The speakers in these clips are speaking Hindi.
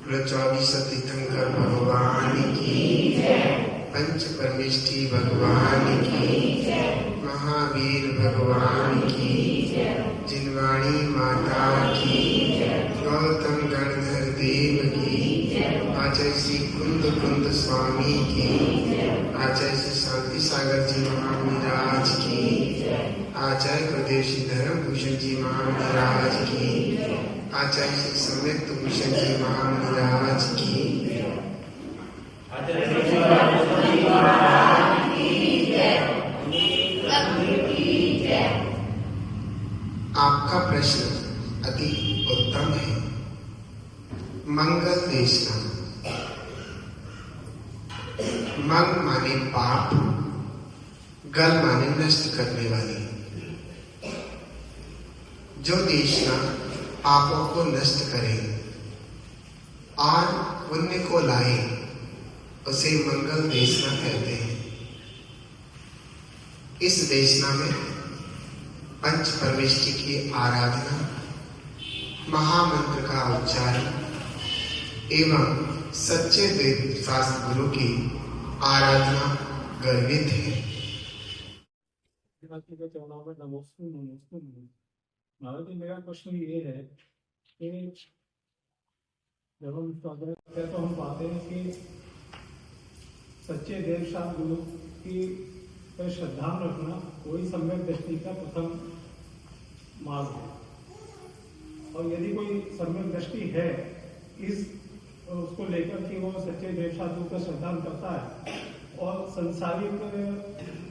चौबीस तीर्थंकर भगवान की, पंच परमेष्ठी भगवान की, महावीर भगवान की, जिनवाणी माता की, गौतम गणधर देव की, आचार्य श्री कुंद स्वामी की, आचार्य श्री शांति सागर जी महाराज की, आचार्य गुरुदेव श्री धर्म भूषण जी महाराज की, आचार्य श्री सम्यक्त भूषण जी महाराज की। आपका प्रश्न अति उत्तम है। मंगल देशना। मंग माने पाप, गल माने नष्ट करने वाली। जो देशना पापों को नष्ट करे और पुण्य को लाए उसे मंगल देशना कहते हैं। इस देशना में पंच परमेष्ठी की आराधना, महामंत्र का उच्चारण एवं सच्चे वेद शास्त्र गुरु की आराधना गर्वित है। महाराज जी, मेरा प्रश्न ये है कि जब हम स्वागत करते हैं तो हम पाते हैं कि सच्चे देव शास्त्र गुरु की पर श्रद्धा रखना वही सम्यक दृष्टि का प्रथम मार्ग है। और यदि कोई सम्यक दृष्टि है इस उसको लेकर कि वो सच्चे देव शास्त्र गुरु का श्रद्धा करता है और संसारिक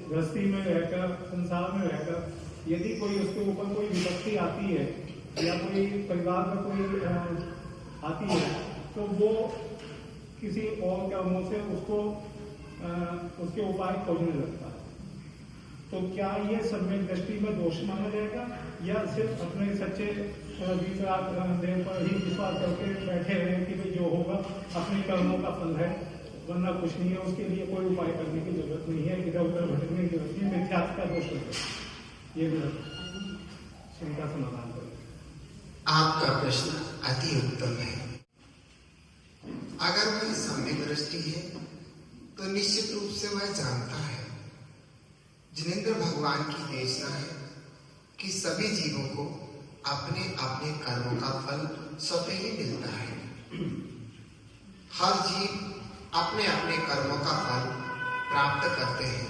गृहस्थी में रहकर, संसार में रहकर यदि कोई उसके ऊपर कोई विपत्ति आती है या कोई परिवार में कोई आती है तो वो किसी और कर्मों से उसको उसके उपाय खोजने लगता है। तो क्या ये सम्यक दृष्टि में दोष माना जाएगा या सिर्फ अपने सच्चे देव पर ही विश्वास करके बैठे रहे कि भाई जो होगा अपने कर्मों का फल है, वरना कुछ नहीं है, उसके लिए कोई उपाय करने की जरूरत नहीं है, इधर उधर भटकने की जरूरत नहीं, मिथ्यात्व का दोष होता है। ये मेरा शंका समाधान करें। आपका प्रश्न अति उत्तम है। अगर वह सम्यक दृष्टि है तो निश्चित रूप से वह जानता है, जिनेंद्र भगवान की देशना है कि सभी जीवों को अपने अपने कर्मों का फल स्वतः ही मिलता है। हर जीव अपने अपने कर्मों का फल प्राप्त करते हैं।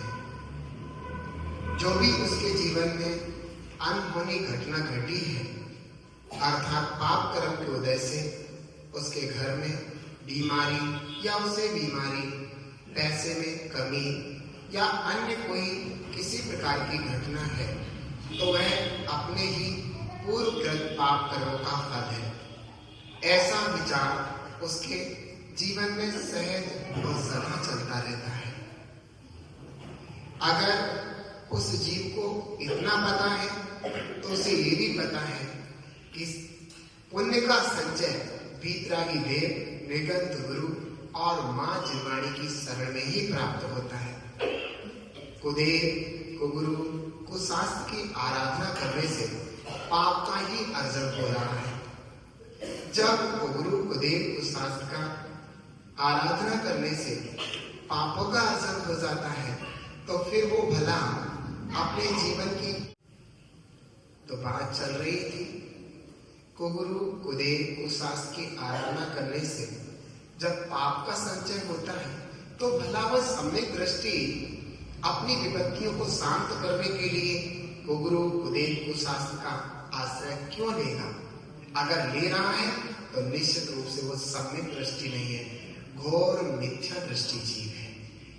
जो भी उसके जीवन में अनहोनी घटना घटी है, अर्थात पाप कर्म के उदय से उसके घर में बीमारी या उसे बीमारी, पैसे में कमी या अन्य कोई किसी प्रकार की घटना है, तो वह अपने ही पूर्वकृत पाप कर्मों का फल है। ऐसा विचार उसके जीवन में सहज और सदा चलता रहता है। अगर उस जीव को इतना पता है तो उसे ये भी पता है कि पुण्य का संचय वीतरागी देव, निगंध गुरु और मां जिनवाणी की शरण में ही प्राप्त होता है। कुदेव, कुगुरु, कुशास्त्र की आराधना करने से पाप का ही अर्जन हो रहा है। जब कुगुरु, कुदेव, कुशास्त्र का आराधना करने से पापों का अर्जन हो जाता है तो फिर वो भला अपने जीवन की तो बात चल रही थी। कुगुरु, कुदेव, कुशास्त्र की आराधना करने से जब पाप का संचय होता है तो भला वह सम्यक दृष्टि अपनी विपत्तियों को शांत करने के लिए कुगुरु, कुदेव, कुशास्त्र का आश्रय क्यों लेगा? अगर ले रहा है तो निश्चित रूप से वो सम्यक दृष्टि नहीं है, घोर मिथ्या दृष्टि जीव है,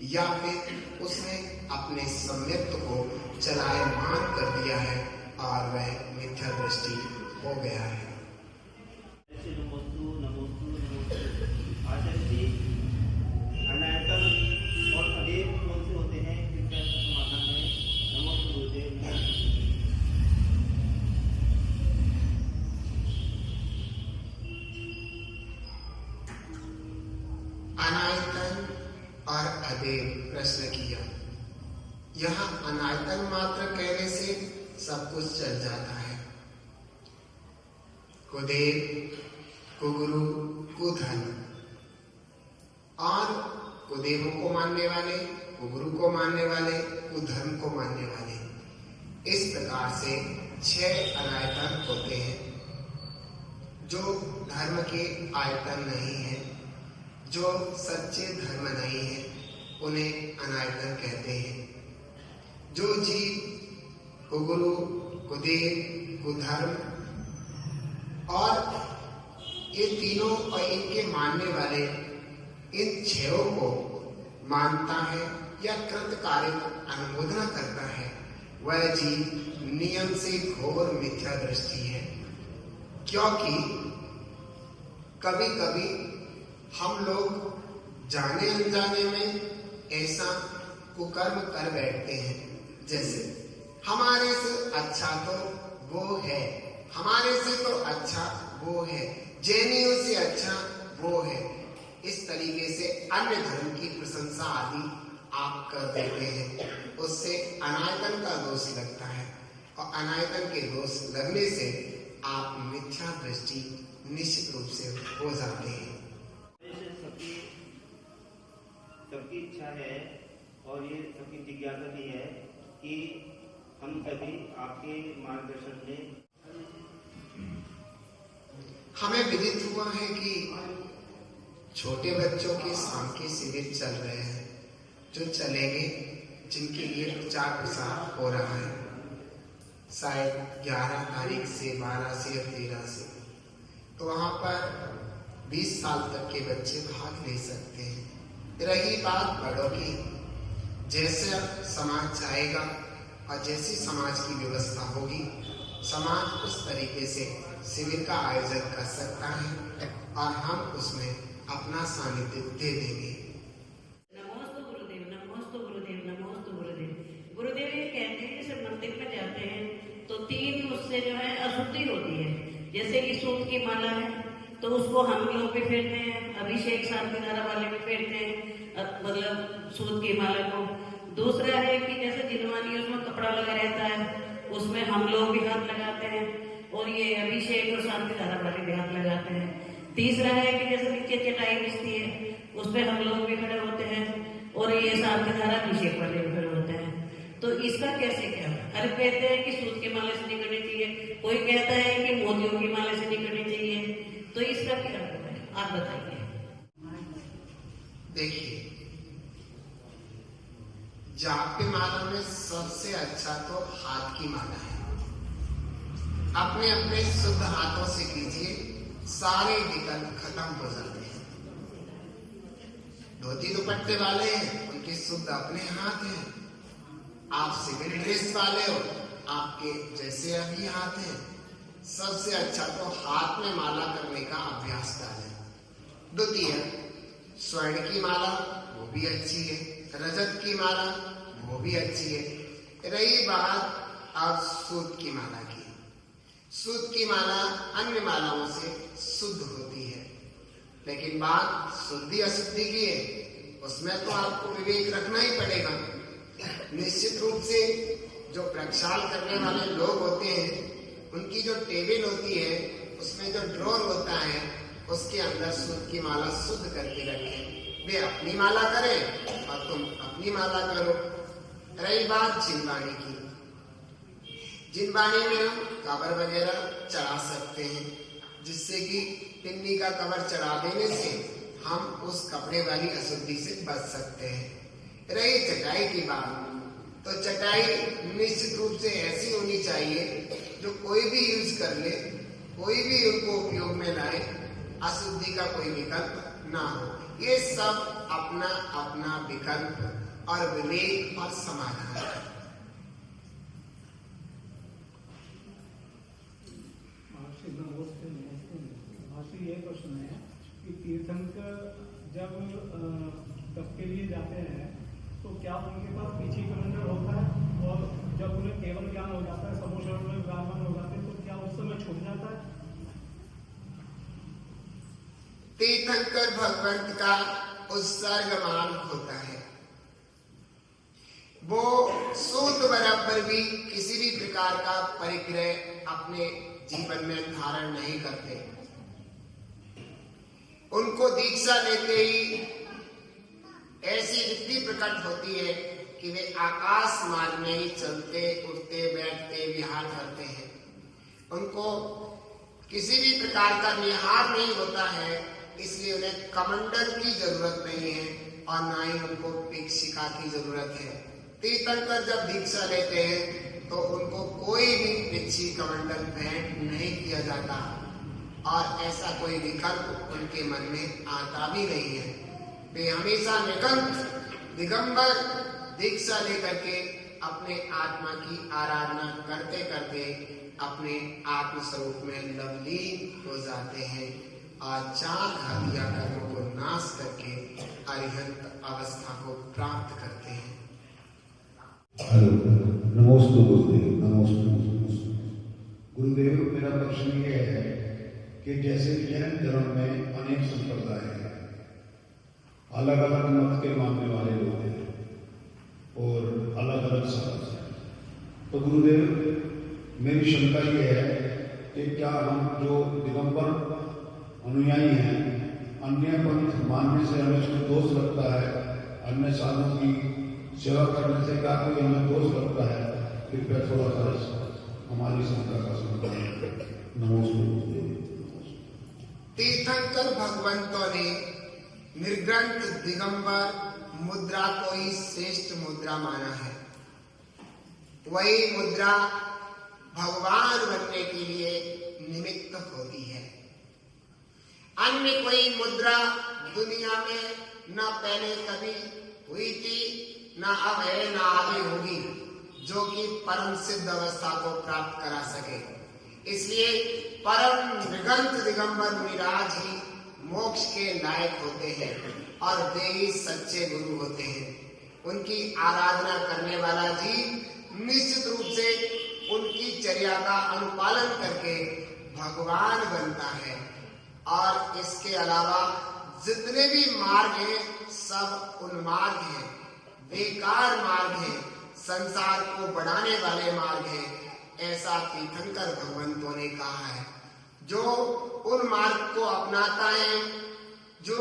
या फिर उसने अपने सम्यक्त्व को चलायमान कर दिया है और वह मिथ्या दृष्टि हो गया है। अनायतन और अदेव प्रश्न किया। यहाँ अनायतन मात्र कहने से सब कुछ चल जाता है। कुदेव कुगुरु कुधर्म, और कुदेवों को मानने वाले, कुगुरु को मानने वाले, कुधर्म को मानने वाले, इस प्रकार से 6 अनायतन होते हैं। जो धर्म के आयतन नहीं है, जो सच्चे धर्म नहीं है, उन्हें अनायतन कहते हैं। जो जीव कुगुरु, कुदेव, कुधर्म और ये तीनों और इनके मानने वाले इन 6 को मानता है या कृतकार्य अनुमोदना करता है, वह जीव नियम से घोर मिथ्या दृष्टि है। क्योंकि कभी कभी हम लोग जाने अनजाने में ऐसा कुकर्म कर बैठते हैं, जैसे हमारे से अच्छा तो वो है, हमारे से तो अच्छा वो है, जैनियों से अच्छा वो है। इस तरीके से अन्य धर्म की प्रशंसा आदि आप कर देते हैं, उससे अनायतन का दोष लगता है, और अनायतन के दोष लगने से आप मिथ्या दृष्टि निश्चित रूप से हो जाते हैं। सबकी इच्छा है और ये सबकी जिज्ञासा भी है कि हम सभी आपके मार्गदर्शन में, हमें विदित हुआ है कि छोटे बच्चों के शाम के शिविर चल रहे हैं, जो चलेंगे, जिनके लिए प्रचार प्रसार हो रहा है, शायद 11 तारीख से, 12 से या 13 से। तो वहां पर 20 साल तक के बच्चे भाग ले सकते हैं। रही बात बड़ों की, जैसे समाज चाहेगा और जैसी समाज की व्यवस्था होगी, समाज उस तरीके से शिविर का आयोजन कर सकता है और हम उसमें अपना सानिध्य दे देंगे। नमोस्तु गुरुदेव, नमोस्तु गुरुदेव, नमोस्तु गुरुदेव। गुरुदेव ये कहते हैं कि जब मंदिर में जाते हैं तो 3 उससे जो है अशुद्धि होती है। जैसे कि सूत की माला है तो उसको हम लोग भी फेरते हैं, अभिषेक शांति धारा वाले भी फेरते हैं, मतलब सूत की माला को। दूसरा है कि जैसे जिनवानी उसमें कपड़ा लगा रहता है, उसमें हम लोग भी हाथ लगाते हैं, और ये अभिषेक और शांति धारा वाले भी हाथ लगाते हैं। तीसरा है कि जैसे नीचे चटाई बिछती है, उस पर हम लोग भी खड़े होते हैं, और ये शांति धारा अभिषेक वाले भी खड़े होते हैं। तो इसका कैसे क्या? हर कहते हैं कि सूत की माला से नहीं करनी चाहिए, कोई कहता है कि मोतियों की माला से नहीं करनी चाहिए, तो इसका क्या है? आप बताइए। देखिए, जाप्य माला में सबसे अच्छा तो हाथ की माला है। अपने अपने शुद्ध हाथों से कीजिए, सारे विकल्प खत्म हो जाते हैं। धोती दुपट्टे वाले हैं, उनके शुद्ध अपने हाथ हैं। आप सिविल ड्रेस वाले हो, आपके जैसे अभी हाथ हैं। सबसे अच्छा तो हाथ में माला करने का अभ्यास डालें। द्वितीय, स्वर्ण की माला, वो भी अच्छी है। रजत की माला, वो भी अच्छी है। रही बात अब सूत की माला की, सूत की माला अन्य मालाओं से शुद्ध होती है, लेकिन बात शुद्धि अशुद्धि की है, उसमें तो आपको विवेक रखना ही पड़ेगा। निश्चित रूप से जो प्रक्षाल करने वाले लोग होते हैं, उनकी जो टेबल होती है, उसमें जो ड्रॉर होता है, उसके अंदर सूत की माला शुद्ध करके रखें। वे अपनी माला करें और तुम अपनी माला करो। रही बात जिनवाणी की, जिनवाणी में हम कवर वगैरह चढ़ा सकते हैं, जिससे कि पिन्नी का कवर चढ़ा देने से हम उस कपड़े वाली अशुद्धि से बच सकते हैं। रही चटाई की बात, तो चटाई निश्चित रूप से ऐसी होनी चाहिए जो कोई भी यूज कर ले, कोई भी उनको उपयोग में लाए, अशुद्धि का कोई विकल्प ना हो। ये सब अपना अपना विकल्प और विवेक और समाधान है। ये प्रश्न है कि तीर्थंकर जब तप के लिए जाते हैं तो क्या उनके पास पीछे कलंडर होता है, और जब उन्हें केवल ज्ञान हो जाता है, समूह में विराजमान हो जाते हैं, तो क्या उस समय छूट जाता है? तीर्थंकर भगवंत का उत्सर्गमान होता है। वो सूत बराबर भी किसी भी प्रकार का परिग्रह अपने जीवन में धारण नहीं करते। उनको दीक्षा लेते ही ऐसी वृत्ति प्रकट होती है कि वे आकाश मार्ग में ही चलते, उठते, बैठते, विहार करते हैं। उनको किसी भी प्रकार का निहार नहीं होता है, इसलिए उन्हें कमंडल की जरूरत नहीं है और ना ही उनको भिक्षिका की जरूरत है। तीर्थंकर जब दीक्षा लेते हैं तो उनको कोई भी भिक्षी कमंडल भेंट नहीं किया जाता और ऐसा कोई विकल्प उनके मन में आता भी नहीं है। वे हमेशा निकंठ दिगंबर दीक्षा लेकर के अपने आत्मा की आराधना करते करते अपने आत्म स्वरूप में लवलीन हो जाते हैं और 4 घातिया कर्मों को नाश करके अरिहंत अवस्था को प्राप्त करते हैं। नमोस्तु गुरुदेव, नमोस्तु गुरुदेव। मेरा प्रश्न ये है कि जैसे जैन धर्म में अनेक संप्रदाय हैं, अलग अलग मत के मानने वाले लोग हैं और अलग अलग समाज हैं, तो गुरुदेव मेरी शंका ये है कि क्या हम जो दिगंबर अनुयायी हैं, अन्य पंथ मानने से हमें कोई दोष लगता है? अन्य साधुओं की सेवा करने से क्या कोई हमें दोष लगता है? कृपया थोड़ा सा हमारी शंका का समाधान। नमोस्तु। तीर्थंकर भगवंतों ने निर्ग्रंथ दिगंबर मुद्रा को ही श्रेष्ठ मुद्रा माना है। वही मुद्रा भगवान बनने के लिए निमित्त होती है। अन्य कोई मुद्रा दुनिया में न पहले कभी हुई थी, न अब है, न आगे होगी, जो कि परम सिद्ध अवस्था को प्राप्त करा सके। इसलिए परम निर्ग्रंथ दिगंबर मुनिराज ही मोक्ष के लायक होते हैं और वे ही सच्चे गुरु होते हैं। उनकी आराधना करने वाला जीव निश्चित रूप से उनकी चर्या का अनुपालन करके भगवान बनता है और इसके अलावा जितने भी मार्ग हैं सब उन्मार्ग हैं, बेकार मार्ग हैं, संसार को बढ़ाने वाले मार्ग हैं, ऐसा तीर्थंकर भगवंतों ने कहा है। जो उन मार्ग को अपनाता है, जो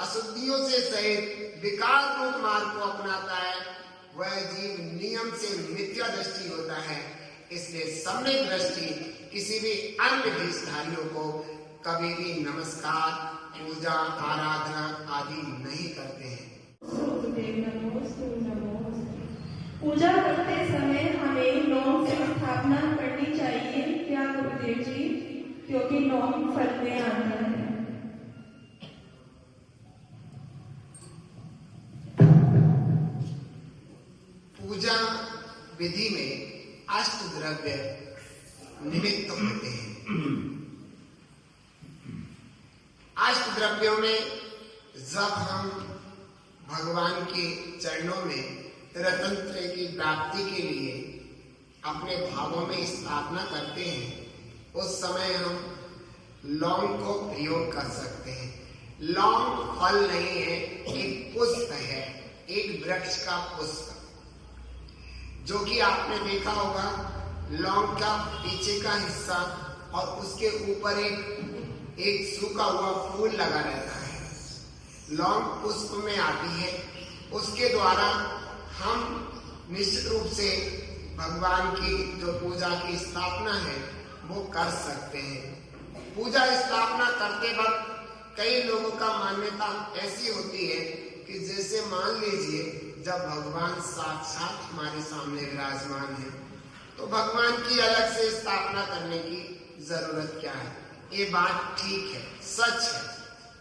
अशुद्धियों से सहित विकार रूप मार्ग को अपनाता है, वह जीव नियम से मिथ्या दृष्टि होता है। इसलिए सम्यक दृष्टि किसी भी अन्य देशधारियों को कभी भी नमस्कार, पूजा, आराधना आदि नहीं करते हैं। पूजा करते समय हमें नौम की स्थापना करनी चाहिए क्या गुरुदेव जी? क्योंकि नौम फल में आता है। पूजा विधि में अष्ट द्रव्य निमित्त होते हैं। अष्ट द्रव्यों में जब हम भगवान के चरणों में रत्नत्रय की प्राप्ति के लिए अपने भावों में स्थापना करते हैं, उस समय हम लौंग को प्रयोग कर सकते हैं। लौंग फल नहीं है, एक पुष्प है, एक वृक्ष का पुष्प, जो कि आपने देखा होगा लौंग का पीछे का हिस्सा और उसके ऊपर एक सूखा हुआ फूल लगा रहता है। लौंग पुष्प में आती है, उसके द्वारा हम निश्चित रूप से भगवान की जो पूजा की स्थापना है वो कर सकते हैं। पूजा स्थापना करते वक्त कई लोगों का मान्यता ऐसी होती है कि जैसे मान लीजिए जब भगवान साक्षात हमारे सामने विराजमान है तो भगवान की अलग से स्थापना करने की जरूरत क्या है? ये बात ठीक है, सच है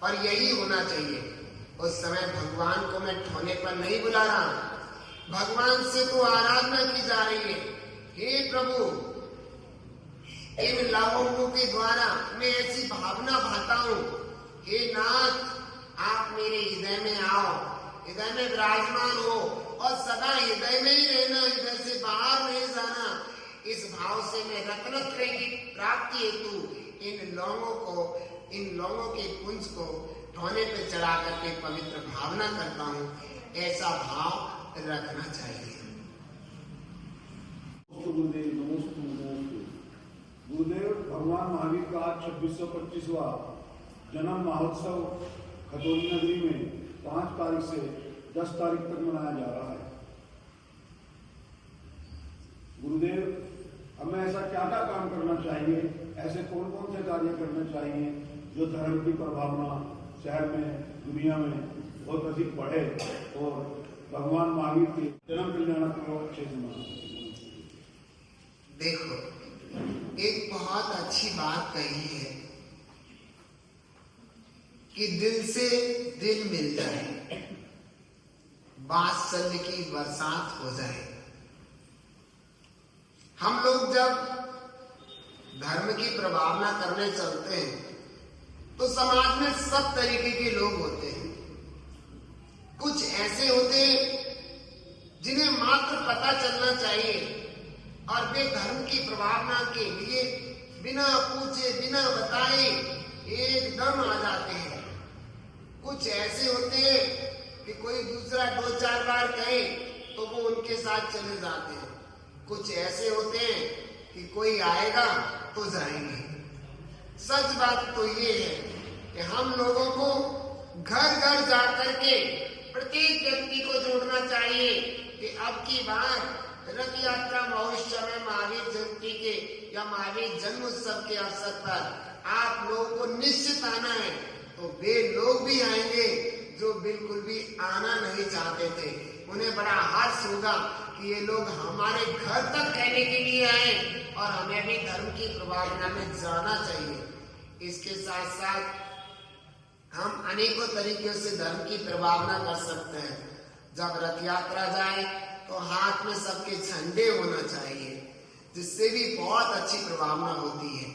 और यही होना चाहिए। उस समय भगवान को मैं ठोने पर नहीं बुला रहा, भगवान से तो आराधना की जा रही है। हे प्रभु, इन लवों के द्वारा मैं ऐसी भावना भाता हूँ, हे नाथ आप मेरे हृदय में आओ, हृदय में विराजमान हो और सदा हृदय में ही रहना, हृदय से बाहर नहीं जाना। इस भाव से मैं रत्नत्रय की प्राप्ति हेतु इन लौंगों के पुंज को ढोने पे चढ़ा करके पवित्र भावना करता हूँ। ऐसा भाव रखना चाहिए। गुरुदेव, भगवान महावीर का 2625वां जन्म महोत्सव खतौनी नगरी में 5 तारीख से 10 तारीख तक मनाया जा रहा है। गुरुदेव, हमें ऐसा क्या क्या काम करना चाहिए, ऐसे कौन कौन से कार्य करने चाहिए जो धर्म की प्रभावना शहर में, दुनिया में बहुत अधिक बढ़े और भगवान महावीर के जन्म कल्याण को अच्छे से मना। देखो, एक बहुत अच्छी बात कही है कि दिल से दिल मिल जाए, वात्सल्य की बरसात हो जाए। हम लोग जब धर्म की प्रभावना करने चलते हैं तो समाज में सब तरीके के लोग होते हैं। कुछ ऐसे होते हैं जिन्हें मात्र पता चलना चाहिए और वे धर्म की प्रभावना के लिए बिना पूछे बिना बताए एकदम आ जाते हैं। कुछ ऐसे होते हैं कि कोई दूसरा 2-4 बार कहे तो वो उनके साथ चले जाते हैं। कुछ ऐसे होते हैं कि कोई आएगा तो जाएंगे। सच बात तो ये है कि हम लोगों को घर घर जाकर के प्रत्येक व्यक्ति को जोड़ना चाहिए कि अब की बार रथ यात्रा महोत्सव में महावीर जयंती के या महावीर जन्म उत्सव के अवसर पर आप लोगों को निश्चित आना है। तो वे लोग भी आएंगे जो बिल्कुल भी आना नहीं चाहते थे। उन्हें बड़ा हर्ष होगा कि ये लोग हमारे घर तक कहने के लिए आए और हमें भी धर्म की प्रभावना में जाना चाहिए। इसके साथ साथ हम अनेकों तरीकों से धर्म की प्रभावना कर सकते हैं। जब रथ यात्रा जाए तो हाथ में सबके झंडे होना चाहिए, जिससे भी बहुत अच्छी प्रभावना होती है।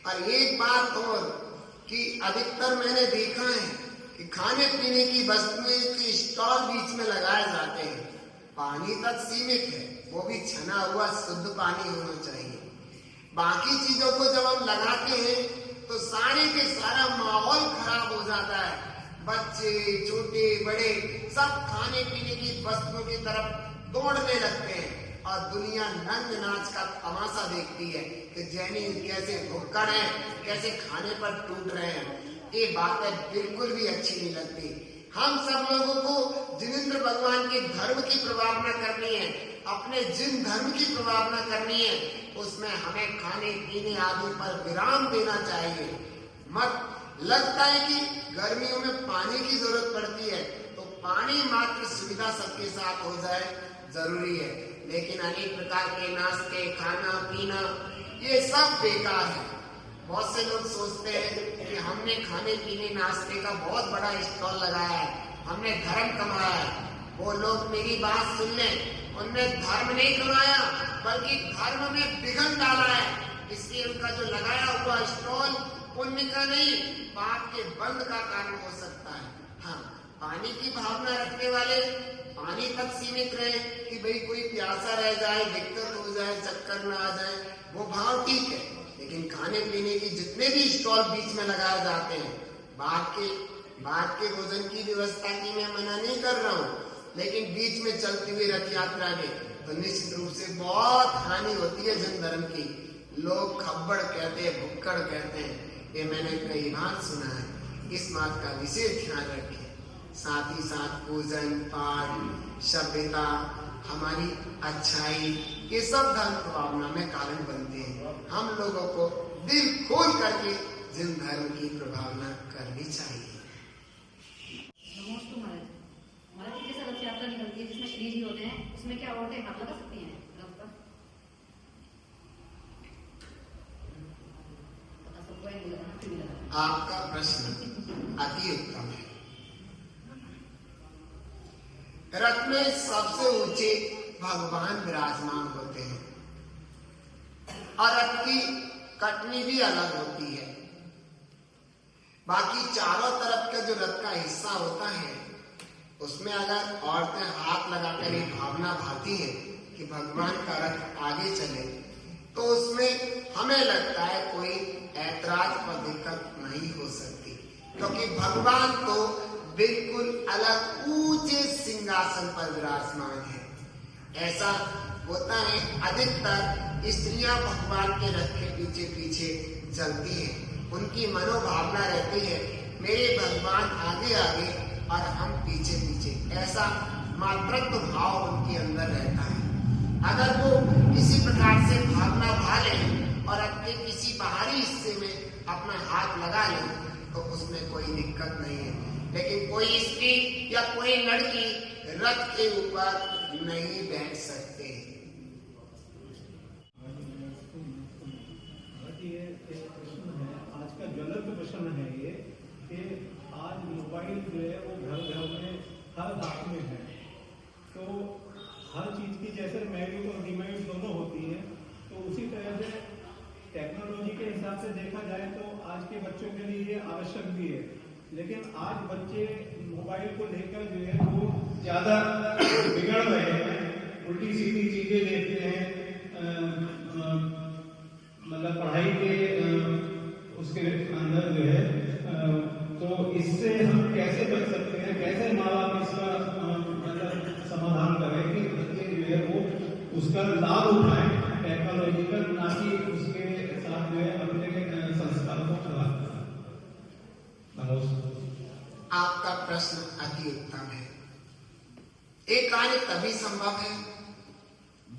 और एक बात और कि अधिकतर मैंने देखा है कि खाने पीने की वस्तुएं के स्टॉल बीच में लगाए जाते हैं। पानी तक सीमित है, वो भी छना हुआ शुद्ध पानी होना चाहिए। बाकी चीजों को जब हम लगाते हैं तो सारे के सारा माहौल खराब हो जाता है। बच्चे, छोटे, बड़े सब खाने पीने की वस्तुओं की तरफ दौड़ने लगते हैं और दुनिया नंग नाच का तमाशा देखती है कि जैनी कैसे भुक्कड़ है, कैसे खाने पर टूट रहे हैं। ये बातें बिल्कुल भी अच्छी नहीं लगती। हम सब लोगों को जिनेंद्र भगवान के धर्म की प्रभावना करनी है, अपने जिन धर्म की प्रभावना करनी है उसमें हमें खाने पीने आदि पर विराम देना चाहिए। मत लगता है कि गर्मियों में पानी की जरूरत पड़ती है तो पानी मात्र सुविधा सबके साथ हो जाए जरूरी है, लेकिन अनेक प्रकार के नाश्ते, खाना पीना ये सब बेकार है। बहुत से लोग सोचते हैं कि हमने खाने पीने नाश्ते का बहुत बड़ा स्टॉल लगाया है, हमने धर्म कमाया है। वो लोग मेरी बात सुन लें, उनने धर्म नहीं कमाया बल्कि धर्म में विघन डाला है। इसलिए उनका जो लगाया हुआ स्टॉल पुण्य का नहीं, पाप के बंद का कारण हो सकता है। हाँ, पानी की भावना रखने वाले पानी तक सीमित रहे कि भाई कोई प्यासा रह जाए, दिक्कत हो जाए, चक्कर न आ जाए, वो भाव ठीक है। लेकिन खाने पीने की जितने भी स्टॉल बीच में लगाए जाते हैं, बाद के भोजन की व्यवस्था की मैं मना नहीं कर रहा हूँ, लेकिन बीच में चलती हुई रथ यात्रा में तो निश्चित रूप से बहुत हानि होती है जन धर्म की। लोग खब्बड़ कहते हैं, भुक्कड़ कहते हैं, ये मैंने कई बार सुना है। इस बात का विशेष ध्यान रखें। साथ ही साथ पूजन पाठ, सभ्यता, हमारी अच्छाई, ये सब धर्म प्रभावना में कारण बनते हैं। हम लोगों को दिल खोल करके जिन धर्म की प्रभावना करनी चाहिए। नमस्ते महाराज। महाराज जी, जैसे रथ यात्रा निकलती है जिसमें श्री जी होते हैं, उसमें क्या औरतें हाथ लगा सकती हैं रथ पर? पता सबको है, नहीं लगा, नहीं लगा। आपका प्रश्न अति उत्तम है। रथ में सबसे ऊंचे भगवान विराजमान होते हैं और रथ की कटनी भी अलग होती है। बाकी चारों तरफ का जो रथ का हिस्सा होता है उसमें अगर औरतें हाथ लगाकर एक भावना भाती है कि भगवान का रथ आगे चले, तो उसमें हमें लगता है कोई ऐतराज पर दिक्कत नहीं हो सकती, क्योंकि भगवान तो बिल्कुल अलग ऊंचे सिंहासन पर विराजमान है। ऐसा होता है, अधिकतर स्त्रियां भगवान के रथ के पीछे पीछे चलती हैं। उनकी मनोभावना रहती है मेरे भगवान आगे आगे और हम पीछे पीछे, ऐसा मातृत्व भाव उनके अंदर रहता है। अगर वो किसी प्रकार से भावना भा ले और अपने किसी बाहरी हिस्से में अपना हाथ लगा ले तो उसमें कोई दिक्कत नहीं है, लेकिन कोई स्त्री या कोई लड़की रथ के ऊपर नहीं बैठ सकते। ये एक प्रश्न है, आज का ज्वलंत प्रश्न है ये कि आज मोबाइल जो है वो घर घर में हर हाथ में है, तो हर चीज की जैसे मेरिट और डिमेरिट दोनों होती है, तो उसी तरह से टेक्नोलॉजी के हिसाब से देखा जाए तो आज के बच्चों के लिए ये आवश्यक भी है, लेकिन आज बच्चे मोबाइल को लेकर जो है वो ज्यादा बिगड़ रहे हैं, उल्टी सीधी चीजें देखते हैं, मतलब पढ़ाई के उसके अंदर जो है, तो इससे हम कैसे बच सकते हैं, कैसे माँ बाप इसका मतलब समाधान करें कि बच्चे जो है वो उसका लाभ उठाएं टेक्नोलॉजी का, ना कि उसके साथ जो है अपने संस्कार को खराब करें। आपका प्रश्न अति उत्तम है। एक कार्य तभी संभव है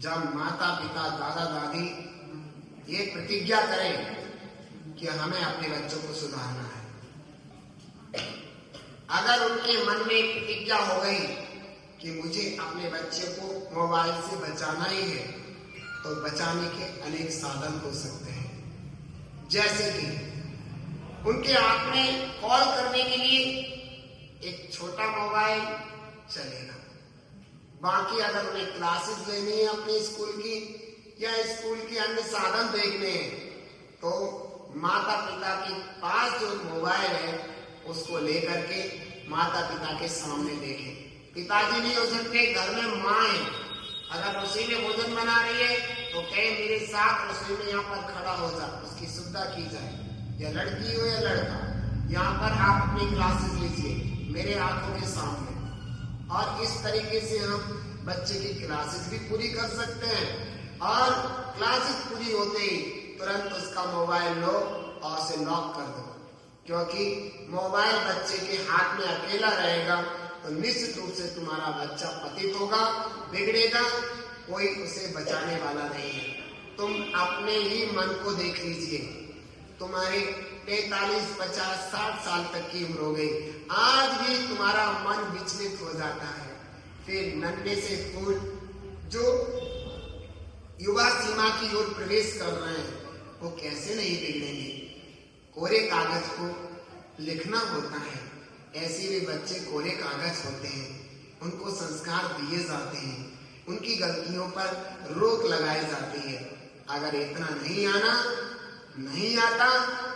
जब माता पिता दादा दादी ये प्रतिज्ञा करें कि हमें अपने बच्चों को सुधारना है। अगर उनके मन में एक प्रतिज्ञा हो गई कि मुझे अपने बच्चे को मोबाइल से बचाना ही है, तो बचाने के अनेक साधन हो सकते हैं। जैसे कि उनके हाथ में कॉल करने के लिए एक छोटा मोबाइल चलेगा। बाकी अगर उन्हें क्लासेस लेनी है अपने स्कूल की या स्कूल के अन्य साधन देखने हैं, तो माता पिता के पास जो मोबाइल है उसको लेकर के माता पिता के सामने देखें। पिताजी नहीं हो सकते, घर में माँ है, अगर रसोई में भोजन बना रही है तो कहे मेरे साथ रसोई में यहाँ पर खड़ा हो जा, उसकी सुविधा की जाए। या लड़की हो या लड़का, यहाँ पर आप अपनी क्लासेस लीजिए मेरे आंखों के सामने, और इस तरीके से हम बच्चे की क्लासेस भी पूरी कर सकते हैं। और क्लासेस पूरी होते ही तुरंत उसका मोबाइल लो और उसे लॉक कर दो, क्योंकि मोबाइल बच्चे के हाथ में अकेला रहेगा तो निश्चित रूप से तुम्हारा बच्चा पतित होगा, बिगड़ेगा, कोई उसे बचाने वाला नहीं है। तुम अपने ही मन को देख लीजिए, तुम्हारे 45, 50, 60 साल तक की उम्र हो गई, आज भी तुम्हारा मन विचलित हो जाता है। फिर नन्हे से फूल जो युवा सीमा की ओर प्रवेश कर रहे हैं वो कैसे नहीं बिगड़ेंगे। कोरे कागज को लिखना होता है, ऐसे भी बच्चे कोरे कागज होते हैं, उनको संस्कार दिए जाते हैं, उनकी गलतियों पर रोक लगाई जाती है। अगर इतना नहीं आता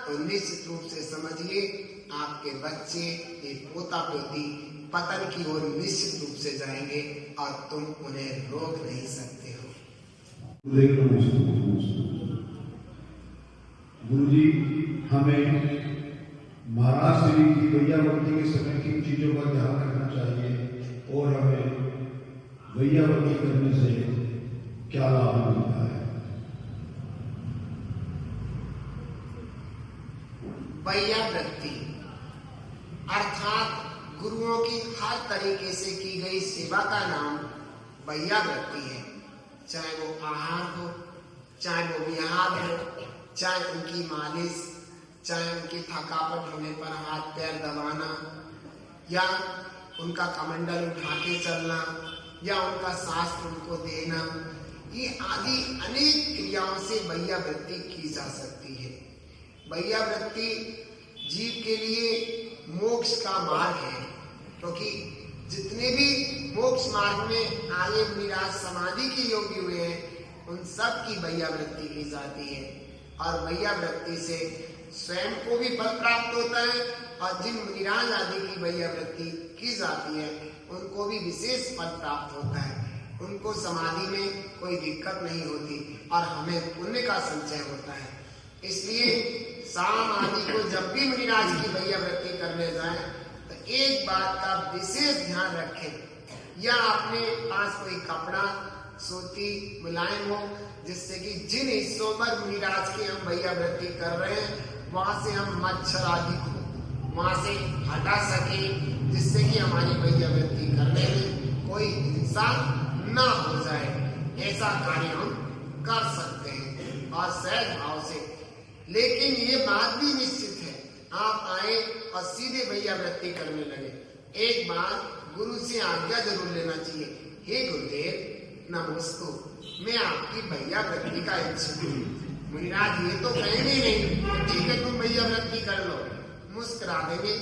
तो निश्चित रूप से समझिए आपके बच्चे एक पोता पोती पतन की ओर निश्चित रूप से जाएंगे और तुम उन्हें रोक नहीं सकते हो। गुरु जी हमें महाराज श्री की वैयावती के समय की चीजों का ध्यान रखना चाहिए और हमें वैयावती करने से क्या लाभ मिलता है। वैयावृत्ति अर्थात गुरुओं की हर तरीके से की गई सेवा का नाम वैयावृत्ति है। चाहे वो आहार हो, चाहे वो विहार हो, चाहे उनकी मालिश, चाहे उनकी थकावट होने पर हाथ पैर दबाना, या उनका कमंडल उठा के चलना, या उनका शास्त्र उनको देना, ये आदि अनेक क्रियाओं से वैयावृत्ति की जा सकती है। वैयावृत्ति जीव के लिए मोक्ष का मार्ग है, क्योंकि जितने भी मोक्ष मार्ग में आगे मुनिराज समाधि के योगी हुए हैं उन सब की वैयावृत्ति की जाती है। और वैयावृत्ति से स्वयं को भी फल प्राप्त होता है, और जिन मुनिराज आदि की वैयावृत्ति की जाती है उनको भी विशेष फल प्राप्त होता है। उनको समाधि में कोई दिक्कत नहीं होती और हमें पुण्य का संचय होता है। इसलिए शाम आदि को जब भी मुनिराज की वैयावृत्ति करने जाए तो एक बात का विशेष ध्यान रखें, या अपने पास कोई कपड़ा सूती मुलायम हो, जिससे कि जिन हिस्सों पर मुनिराज की हम वैयावृत्ति कर रहे हैं वहां से हम मच्छर आदि को वहां से हटा सके, जिससे कि हमारी भैया वृत्ति करने में कोई हिंसा ना हो जाए। ऐसा कार्य हम कर सकते हैं और सहज भाव से। लेकिन ये बात भी निश्चित है, आप आए और सीधे भैया वृत्ति करने लगे, एक बार गुरु से आज्ञा जरूर लेना चाहिए। हे गुरुदेव नमोस्तु, मैं आपकी भैया वृत्ति का इच्छुक हूँ। मुनिराज ये तो कहेंगे नहीं तो ठीक है तुम भैया वृत्ति कर लो, मुस्कुरा देंगे,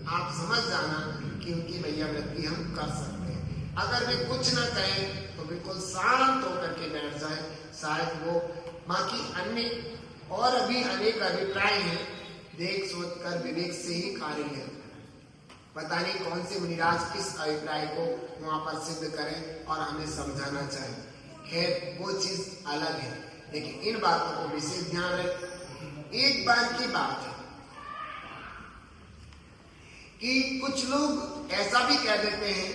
आप समझ जाना कि उनकी भैया वृत्ति हम कर सकते हैं। अगर वे कुछ न कहें तो बिल्कुल शांत होकर के बैठ जाए, शायद वो बाकी अन्य और अभी अनेक अभिप्राय हैं, देख सोच कर विवेक से ही कार्य लें। पता नहीं कौन से मुनिराज किस अभिप्राय को वहां पर सिद्ध करें और हमें समझाना चाहे, खैर वो चीज अलग है, लेकिन इन बातों को विशेष ध्यान रखें। एक बार की बात है कि कुछ लोग ऐसा भी कह देते हैं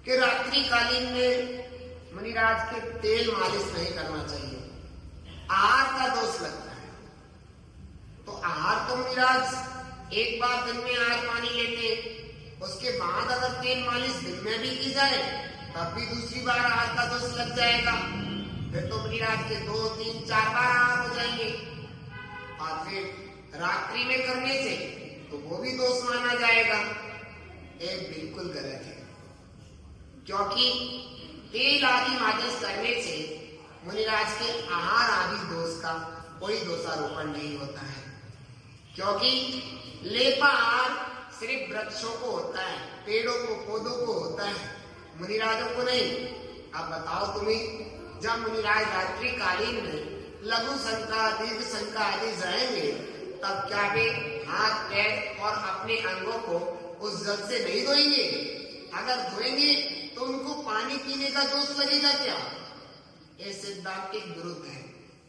कि रात्रि कालीन में मुनिराज के तेल मालिश नहीं करना चाहिए, आहार का दोष लगता है। तो आहार तो मुनिराज एक बार दिन में आहार पानी लेते, उसके बाद अगर तेल मालिश दिन में भी की जाए तब भी दूसरी बार आहार का दोष लग जाएगा। फिर तो मुनिराज के 2, 3, 4 बार आहार हो जाएंगे और फिर रात्रि में करने से तो वो भी दोष माना जाएगा। ये बिल्कुल गलत है, क्योंकि तेल आदि मालिश करने से मुनिराज के आहार आदि दोष का कोई दोषारोपण नहीं होता है, क्योंकि लेपा आहार सिर्फ वृक्षों को होता है, पेड़ों को पौधों को होता है, मुनिराजों को नहीं। अब बताओ तुम्हें, जब मुनिराज रात्रि कालीन में लघु शंका दीर्घ शंका आदि जाएंगे तब क्या वे हाथ पैर और अपने अंगों को उस जल से नहीं धोएंगे? अगर धोएंगे तो उनको पानी पीने का दोष लगेगा क्या? ये सिद्धांतिक विरुद्ध है।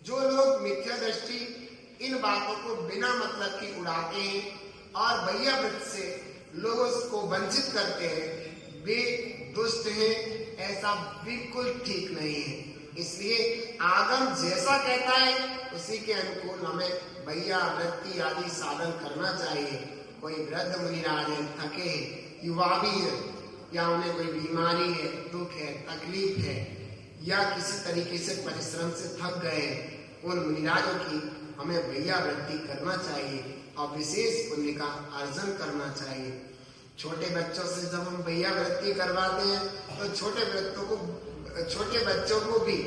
जो लोग मिथ्या दृष्टि इन बातों को बिना मतलब की उड़ाते हैं और भैया वृत्त से लोगों को वंचित करते हैं, वे दुष्ट हैं, ऐसा बिल्कुल ठीक नहीं है। इसलिए आगम जैसा कहता है उसी के अनुकूल हमें भैया वृत्ति आदि साधन करना चाहिए। कोई वृद्ध मुनिराज है, थके हैं, युवा भी है, या उन्हें कोई बीमारी है, दुख है, तकलीफ है, या किसी तरीके से परिश्रम से थक गए हैं, उन मुनिराजों की हमें भैया वृत्ति करना चाहिए और विशेष पुण्य का अर्जन करना चाहिए। छोटे बच्चों से जब हम भैया वृत्ति करवाते हैं तो छोटे बच्चों को भी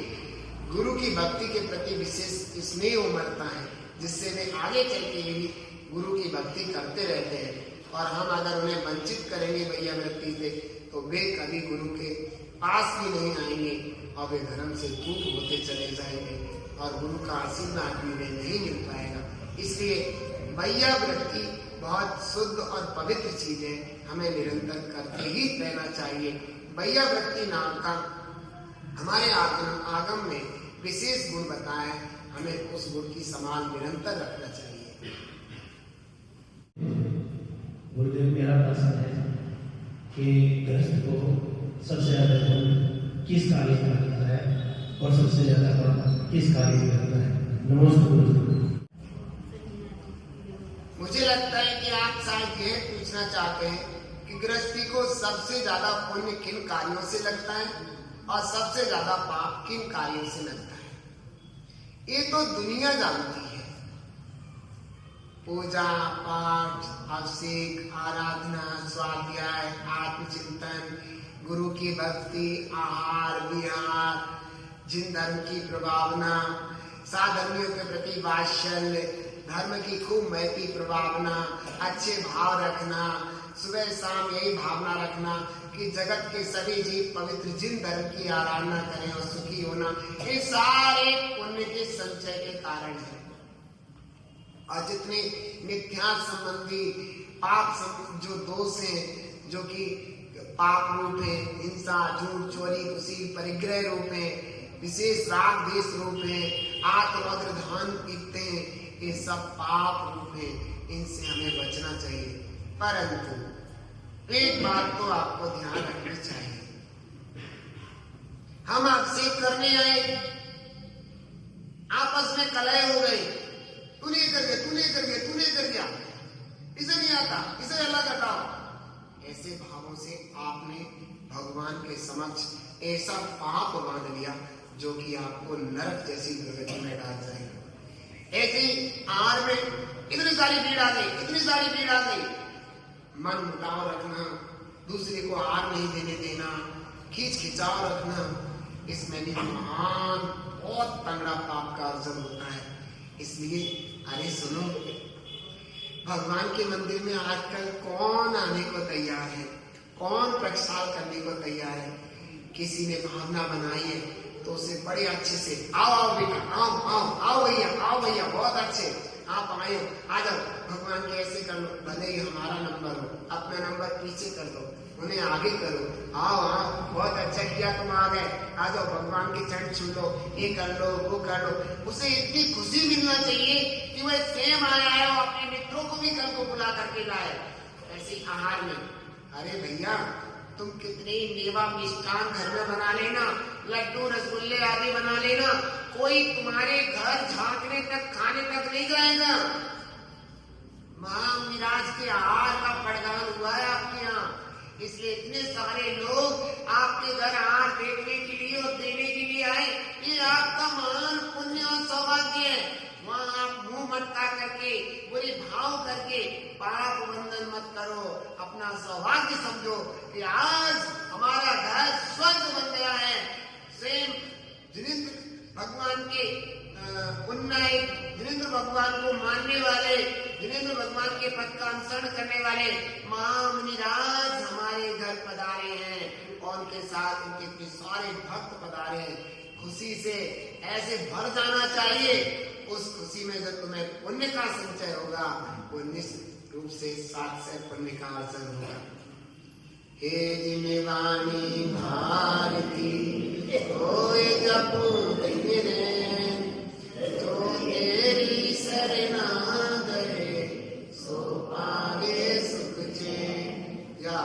गुरु की भक्ति के प्रति विशेष स्नेह उमड़ता है, जिससे वे आगे चल के भी गुरु की भक्ति करते रहते हैं। और हम अगर उन्हें वंचित करेंगे भैया वृत्ति से तो वे कभी गुरु के पास भी नहीं आएंगे और वे धर्म से दूर होते चले जाएंगे और गुरु का आशीर्वाद भी उन्हें नहीं मिल पाएगा। इसलिए भैया वृत्ति बहुत शुद्ध और पवित्र चीज है, हमें निरंतर करते ही रहना चाहिए। भैया वृत्ति नाम का हमारे आगम में विशेष गुण बताया, हमें उस गुण की संभाल निरंतर रखना चाहिए। गुरुदेव मेरा प्रश्न है कि गृहस्थ को सबसे ज्यादा गुण किस कार्य में लगता है और सबसे ज्यादा गुण किस कार्य में लगता है? नमस्कार। मुझे लगता है कि आप शायद यह पूछना चाहते हैं कि गृहस्थी को सबसे ज्यादा पुण्य किन कार्यों से लगता है और सबसे ज्यादा पाप किन कार्यों से लगता है। ये तो दुनिया जानती है। पूजा पाठ, अभिषेक, आराधना, स्वाध्याय, आत्मचिंतन, गुरु की भक्ति, आहार विहार, जिन धर्म की प्रभावना, साधर्मियों के प्रति वात्सल्य, धर्म की खूब महती प्रभावना, अच्छे भाव रखना, सुबह शाम यही भावना रखना कि जगत के सभी जीव पवित्र जिन धर्म की आराधना करें और सुखी होना, ये सारे पुण्य के संचय के कारण है। और जितने मिथ्या संबंधी पाप जो दोष हैं, जो कि पाप रूप है, हिंसा, झूठ, चोरी, कुशील, परिग्रह रूप है, विशेष राग द्वेष रूप है, आत्मद्र धान पीते हैं, ये सब पाप रूप है, इनसे हमें बचना चाहिए। परंतु एक बात तो आपको ध्यान रखनी चाहिए, हम आपसे करने आए, आपस में कलह हो गई, तूने कर दिया, इसे नहीं आता, इसे अलग हटाओ। ऐसे भावों से आपने भगवान के समक्ष ऐसा पाप बांध लिया जो कि आपको नरक जैसी दुर्गति में डाल जाएगा। ऐसे ही आहार में इतनी सारी भीड़ आ गई, इतनी सारी भीड़ आ गई। मन मुटाव रखना, दूसरे को आहार नहीं देने देना, खींच खिंचाव रखना, इसमें भी महान बहुत तगड़ा पाप का अर्जन होता है। इसलिए अरे सुनो, भगवान के मंदिर में आजकल कौन आने को तैयार है, कौन प्रक्षाल करने को तैयार है? किसी ने भावना बनाई है तो उसे बड़े अच्छे से आओ आओ बेटा, आओ आओ आओ भैया, बहुत अच्छे, आप आए हो, आ जाओ, भगवान के ऐसे कर लो, भले ही हमारा नंबर हो, अपना नंबर पीछे कर दो, उन्हें आगे करो, आओ आओ, बहुत अच्छा किया तुम आ गए, आ जाओ, भगवान के चरण छू लो, ये कर लो, वो कर लो। उसे इतनी खुशी मिलना चाहिए कि वह स्वयं आया है और अपने मित्रों को भी कल को बुला करके लाए। ऐसे आहार में, अरे भैया तुम कितने मेवा मिष्ठान घर में बना लेना, लड्डू रसगुल्ले आदि बना लेना, कोई तुम्हारे घर झांकने तक खाने तक नहीं जाएगा। महामिराज के आहार का पड़गान हुआ है आपके यहाँ, इसलिए इतने सारे लोग आपके घर आहार देखने के लिए और देने के लिए आए। ये आपका महान पुण्य और सौभाग्य है। वहाँ आप मुंह मटका करके, बुरे भाव करके पाप बंधन मत करो, अपना सौभाग्य समझो कि आज हमारा घर स्वर्ग बन गया है। स्वयं जिनेंद्र भगवान के उन्नय, जिनेंद्र भगवान को मानने वाले, जिनेंद्र भगवान के पद का अनुसरण करने वाले महामुनिराज हमारे घर पधारे हैं और उनके साथ उनके सारे भक्त पधारे हैं। खुशी से ऐसे भर जाना चाहिए। उस खुशी में जब तुम्हें पुण्य का संचय होगा, वो निश्चित रूप से 700 पुण्य का अर्जन होगा। हे जिम्मेवानी भारती होए जपू निरंजन, तो तेरी शरणागत सो पावे सुख चैन। या